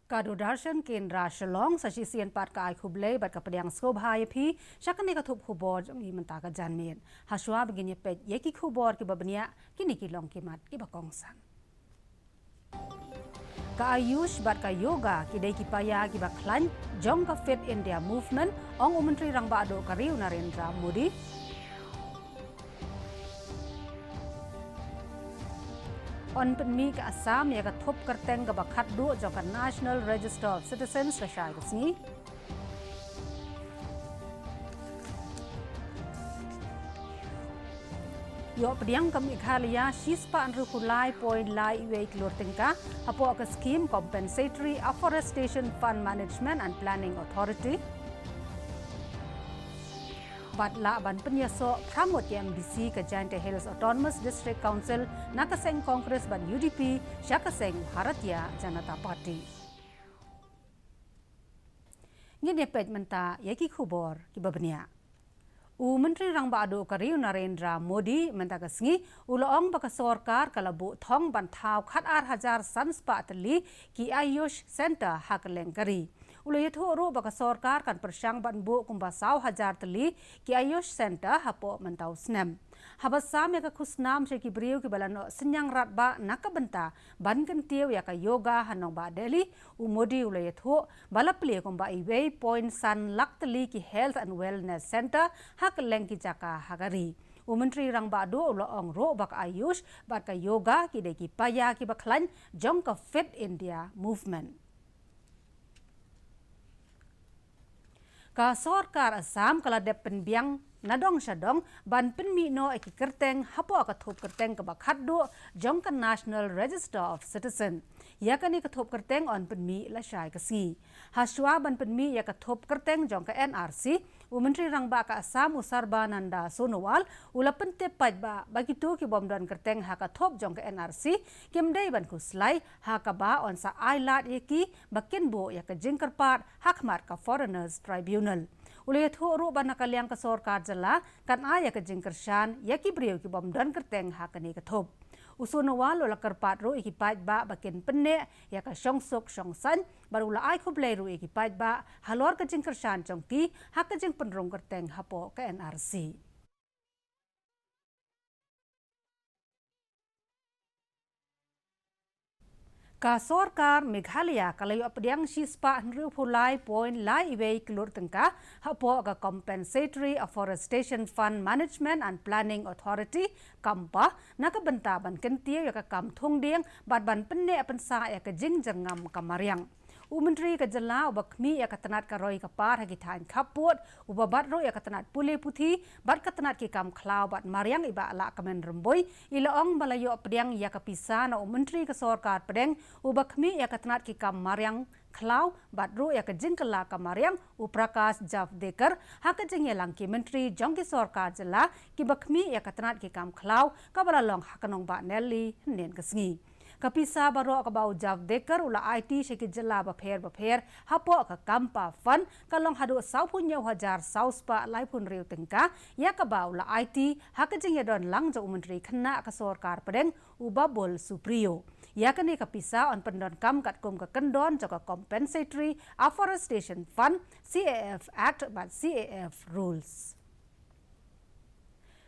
Kado darshan kendra shalong sa sisian pat ka ay kublay bat kapadiang skobhay pi syakan ni katup kubor jong i mentaka janmin. Haswa begini pet yeki kubor ki babania kini kilong kimat ki bakongsan. Ka ayush bat ka yoga kidai ki paya ki baklan jong ka fit India movement ong Menteri Rang Bado Kariu Narendra Modi. On penmi ke Assam ya katop kerteng ke bakat du jangka National Register of Citizens Rashai Khasi. Yo pediang kami Khalia sispa anru kulai point lai iwe kelur tingka apo ke scheme Compensatory Afforestation Fund Management and Planning Authority. Batla ban penyaso pramot MDC ke Giant Hills Autonomous District Council nakaseng Kongres ban UDP syakaseng Bharatiya Janata Party. Ngene pej menta yaki khubor ki babnia. Menteri Rang Bado Kariu Narendra Modi menta kasngi uloong baka sorkar kalabu thong ban thau khat 8,000 sanspa tali ki Ayush Center hakeleng kari. Ulai itu ru baka sorkar kan persyang ban bu kumba 1,000 tali ki Ayush Center hapo mentau snem. Habasam ya ka kusnam se ki briu ki balano senyang rat ba nakabenta ban kentiu ya ka yoga hanong ba Delhi umodi ulai itu balapli kumba iway point san lak tali ki Health and Wellness Center hak leng ki jaka hagari. Menteri Rang Bado uloong ro baka Ayush baka yoga ki de ki paya ki baklan jong ka Fit India movement. Ka sorkar Assam kala dep penbiang nadong syadong ban penmi no eki kerteng hapo katop kerteng ke bakhat do jong ka National Register of Citizen. Ya kani katop kerteng on penmi la syai kasi. Haswa ban penmi ya katop kerteng jong ka NRC Menteri Rang Ba ka Assam Sarbananda Sonowal ula pente paj ba bagitu ki bomdon kerteng ha katop jong ka NRC kimdai ban kuslai ha ka ba on sa ailat yeki bakin bo ya ka jingkerpat hakmat ka Foreigners Tribunal. Ulai thu ru ban nakaliang ka sorkar jala kan aya ka jingkershan yaki briu ki bomdon kerteng ha kani katop. Usunawal ula kerpat ru ikipaj ba bakin penne ya ka syongsuk syongsan baru ula ai kublai ru ikipaj ba halor ka jingkershan jongki ha ka jing penrung kerteng hapo ka NRC. Ka sorkar Meghalaya kalayo pediang sispa nru pulai point lai iwei kelur tengka hapo ka Compensatory Afforestation Fund Management and Planning Authority kampa nakabenta ban kentiu ya ka kam thong ding bat ban penne pensa ya ka jing jengam kamariang. Menteri ka jala ubakmi ya katanat ka roi ka par hagi thain khaput ubabat ro ya katanat pule puthi bat katanat ki kam khlau bat mariang iba ala kamen remboi ilaong balayo pediang ya ka pisa na menteri ka sorkar pedeng ubakmi ya katanat ki kam mariang khlau bat ro ya ka jingkala ka mariang uprakas Javadekar ha ka jing ya langki menteri jongki sorkar jala ki bakmi ya katanat ki kam khlau ka balalong hakanong ba Nelly nen kasngi. Kapisa baro ka bau Javadekar ula IT syekit jela bapher hapo ka kampa fun kalong hadu 10,000 sauspa laipun riu tengka ya ka bau la IT hakajing ya don lang jo menteri kena ka sorkar pedeng ubabol suprio ya kani kapisa on pendon kam kat kum ka kendon jo ka Compensatory Afforestation Fund CAF Act but CAF rules.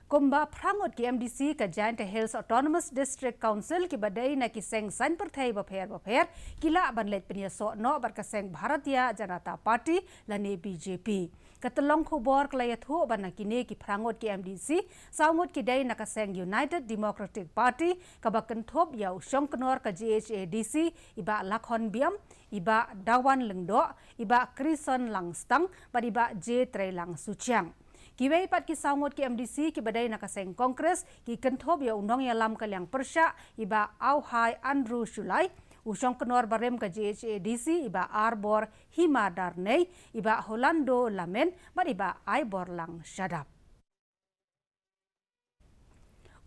Kumba prangot ki MDC ka Giant Hills Autonomous District Council ki badai na ki seng san perthai bapher kila banlet penyaso no barkaseng Bharatiya Janata Party lani BJP. Katelong khubor klayat hu ban kini ki prangot ki MDC saungot ki dai nakaseng United Democratic Party ka bakentop yau syongknor ka GHADC iba lakhon biam iba dawan lengdo iba krison langstang iba J Trey lang suciang. Kiwei pat ki saungot ki MDC ki badai nakaseng Kongres ki kenthob ya undang ya lam kalyang persya iba Auhai Andrew Shulai usong kenor barem ka GHADC iba Arbor Hima Darnei iba Holando Lamen iba Aibor lang Shadap.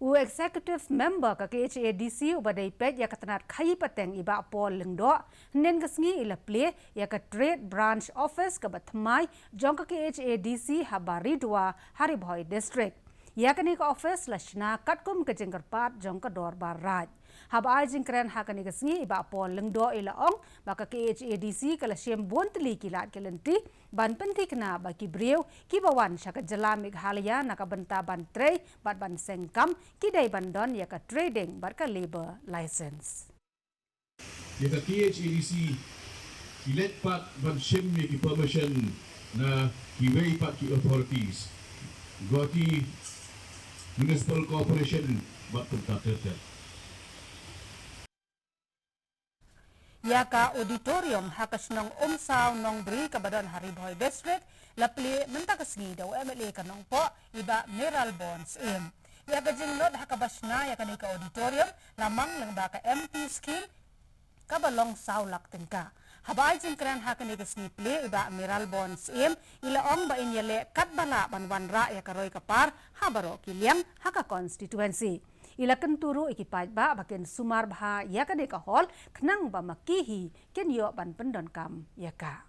Executive member ka KHADC ubadai pet ya katanat khai pateng iba Paul lengdo nen kasngi ila play ya ka trade branch office ka batmai jong ka KHADC habari dua Haribhoi district ya kani ka office lashna katkum ka jengkarpat jong ka dor baraj Haba jing kren hakani kasngi iba pol lengdo ila ong baka KHADC kala siem bontli kilat kelenti ban penti kena baki brew ki bawan syaka jela Meghalaya naka benta ban trei bat ban sengkam kidai bandon ya ka trading bat ka labor license. Ya ka KHADC kilet pat ban siem ki permission na kiway pat ki authorities. Goti municipal corporation bat tertater. Ya ka auditorium hakas nong umsaw nong bri kabadan Hariboy District lapli mentakasngi daw MLA kanong po iba mineral bonds im. Ya ka jinglod hakabas na ya kanika auditorium lamang lang baka MP scheme kabalong sawlak tingka. Habay jingkran hakani kasni ple iba mineral bonds im ilaong ba inyale katbala banwanra ya karoy kapar habaro kiliang haka constituency. Ila kenturu ikipaj ba bakin sumar bha ya ka deka hol knang ba makihi ken yo ban pendon kam ya ka.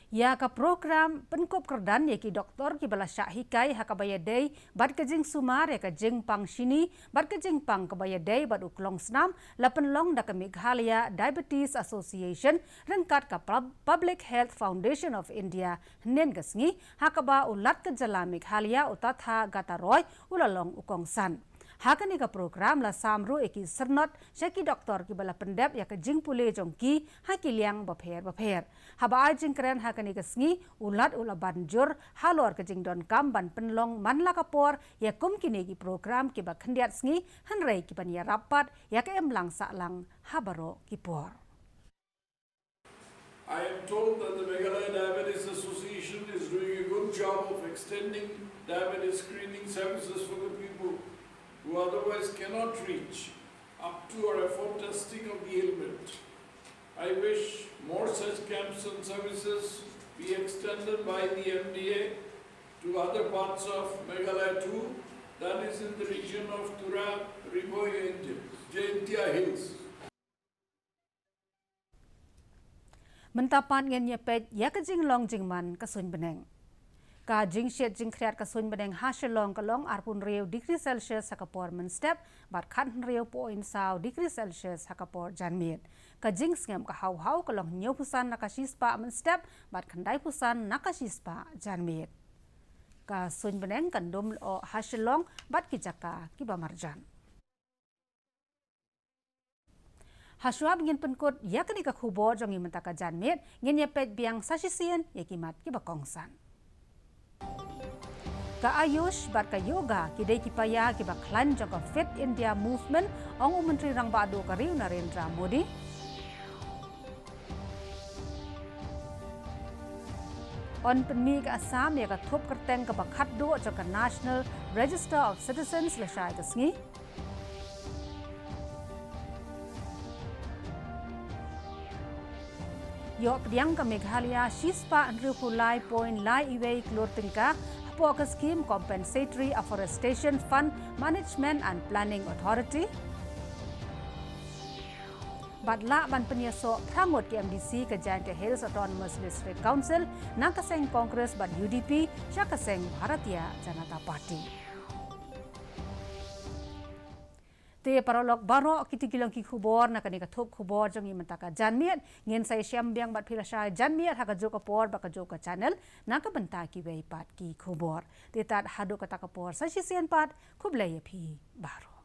Ya ka program penkop kerdan ya ki doktor ki bala syahikai hakabayadai bad kejing sumar ya ka jing pang sini bad kejing pang kabayadai bad uklong snam lapen long da ka Meghalaya Diabetes Association rengkat ka Public Health Foundation of India nen gasngi hakaba ulat ke jala Meghalaya utatha gataroy ulalong ukong san. Hakani ka program la samru eki sernot syaki doktor ki bala pendep ya ka jing pule jongki hakiliang bapher. Haba ajing keren hakani ka sngi ulat ula banjur halor ka jing don kam ban penlong manla kapor ya kum kini ki program ki ba khendiat sngi hanrei ki ban ya rapat ya ka emlang saklang habaro ki por. I am told that the Meghalaya Diabetes Association is doing a good job of extending diabetes screening services for the people who otherwise cannot reach up to or afford testing of the ailment. I wish more such camps and services be extended by the MDA to other parts of Meghalaya too, that is in the region of Tura, Riboy and Jaintia Hills. Mentapan ngen nyepet ya ka jing long jing man kasun beneng. Ka jing shet jing kriat kasun beneng hasilong kalong arpun riu degree Celsius hakapor menstep bat kan riu point saw degree Celsius hakapor janmit. Ka jing ngam ka hau kalong nyo pusan nakasispa menstep bat kandai pusan nakasispa janmit. Ka sun beneng kandum o hasilong bat kijaka kibamarjan. Haswab ngin penkut ya kani ka khubor jongi mentaka janmit ngin nyepet biang sasisian ya kimat kibakongsan. Ka ayush bat ka yoga kidai kipaya kiba klan jong ka Fit India movement ong Menteri Rang Bado ka Riu Narendra Modi. On penmi ka Assam ya ka thup kerteng ka bakhat do jo ka National Register of Citizens la shai ka sngi. Yo pediang ka Meghalaya shispa andru pulai point lai iwei klur tingka po ka scheme Compensatory Afforestation Fund Management and Planning Authority. Badla ban penyaso pramot ke MDC ke Jaintia Hills Autonomous District Council nakaseng Congress bad UDP syakaseng Bharatiya Janata Party. Te parolog baro kitigilong ki khubor na kanika thup khubor jong imantaka janmiat ngin sai syam biang bat philasai janmiat haka joka por baka joka channel naka banta ki wei pat ki khubor te tat hadu kata kapor sa sisian pat khublai phi baro.